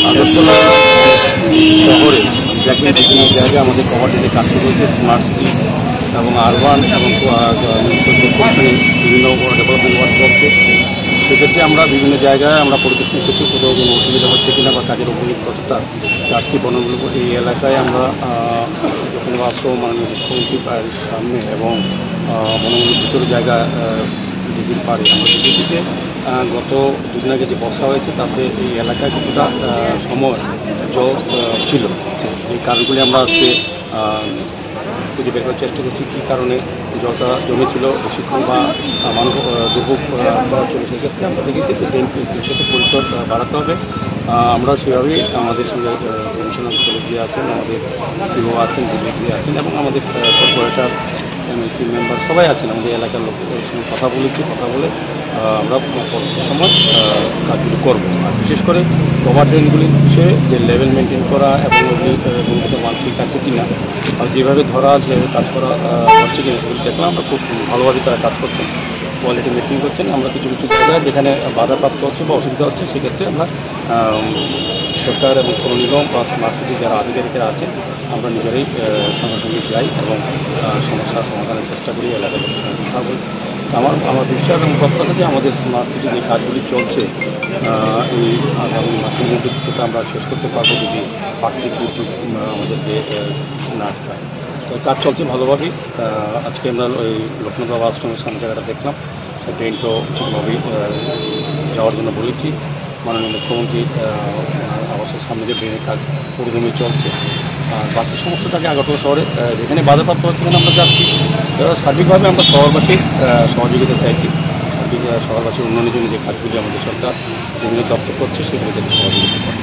আগরতলা শহরে দেখেন বিভিন্ন জায়গায় আমাদের কভার ড্রেনে কাজ শুরু হয়েছে। স্মার্ট সিটি এবং আরবান এবং বিভিন্ন ডেভেলপমেন্ট ওয়ার্ক চলছে। সেক্ষেত্রে আমরা বিভিন্ন জায়গায় আমরা পরিদর্শন করছি, কোথাও কোনো অসুবিধা হচ্ছে কিনা বা কাজের অভিযোগ কতটা। আজকে বনগুলো এই এলাকায় আমরা যখন বাস্তব মাননীয় মুখ্যমন্ত্রীর সামনে এবং বনগুলোর ভিতরে জায়গা দিদির পারে আমরা দেখেছি গত দুদিন আগে যে বর্ষা হয়েছে তাতে এই এলাকায় কিছুটা সময় জল ছিল। এই কারণগুলি আমরা আজকে খুঁজে বের করার চেষ্টা করছি, কী কারণে জলটা জমেছিল বেশিক্ষণ বা মানুষ দুর্ভোগ করা চলে। সেক্ষেত্রে আমরা দেখেছি যে সাথে পরিচয় বাড়াতে হবে। আমরা সেভাবেই আমাদের সঙ্গে কমিশনার কলেজ আছেন, আমাদের সিও আছেন, ডিএসপি আছেন এবং আমাদের কর্পোরেটর এমএসসি মেম্বার সবাই আছেন। আমাদের এলাকার লোকের সঙ্গে কথা বলে আমরা পরবর্তী সময় কাজগুলো করবো। আর বিশেষ করে কভার ড্রেনগুলি হচ্ছে যে লেভেল মেনটেন করা এবং গুণগত মান ঠিক আছে কিনা, আর যেভাবে ধরা যেভাবে কাজ করা হচ্ছে কিনা সেগুলি দেখলাম। আমরা খুব ভালোভাবে তারা কাজ করছেন, কোয়ালিটি মেনটেন করছেন। আমরা কিছু কিছু জায়গায় যেখানে বাধাপ্রাপ্ত হচ্ছে বা অসুবিধা হচ্ছে সেক্ষেত্রে আমরা সরকার এবং পৌর নিগম বা স্মার্ট সিটি যারা আধিকারিকেরা আছেন আমরা নিজেরাই সঙ্গে সঙ্গে যাই এবং সমস্যার সমাধানের চেষ্টা করি, এলাকার কথা বলি। আমার বিশ্বাস এবং প্রত্যাশা যে আমাদের স্মার্ট সিটি যে কাজগুলি চলছে এই আগামী মাসের মধ্যে কিছুটা আমরা শেষ করতে পারবো যদি প্রাকৃতিক দুর্যোগ আমাদেরকে না আটকায়। তো কাজ চলছে ভালোভাবেই। আজকে আমরা ওই লক্ষ্মীবাবু আশ্রমের সামনে জায়গাটা দেখলাম, ট্রেনটাও ঠিকভাবেই যাওয়ার জন্য বলেছি। মাননীয় মুখ্যমন্ত্রী আবাসের সামনে যে ড্রেনের কাজ পুরোদমে চলছে। আর বাকি সমস্যাটাকে আগরতলা শহরে যেখানে বাধাপ্রাপ্ত হচ্ছে সেখানে আমরা যাচ্ছি। সার্বিকভাবে আমরা শহরবাসীর সহযোগিতা চাইছি। শহরবাসীর উন্নয়নের জন্য যে কাজগুলি আমাদের সরকার বিভিন্ন দপ্তর করছে সেগুলো যাতে সহযোগিতা করে।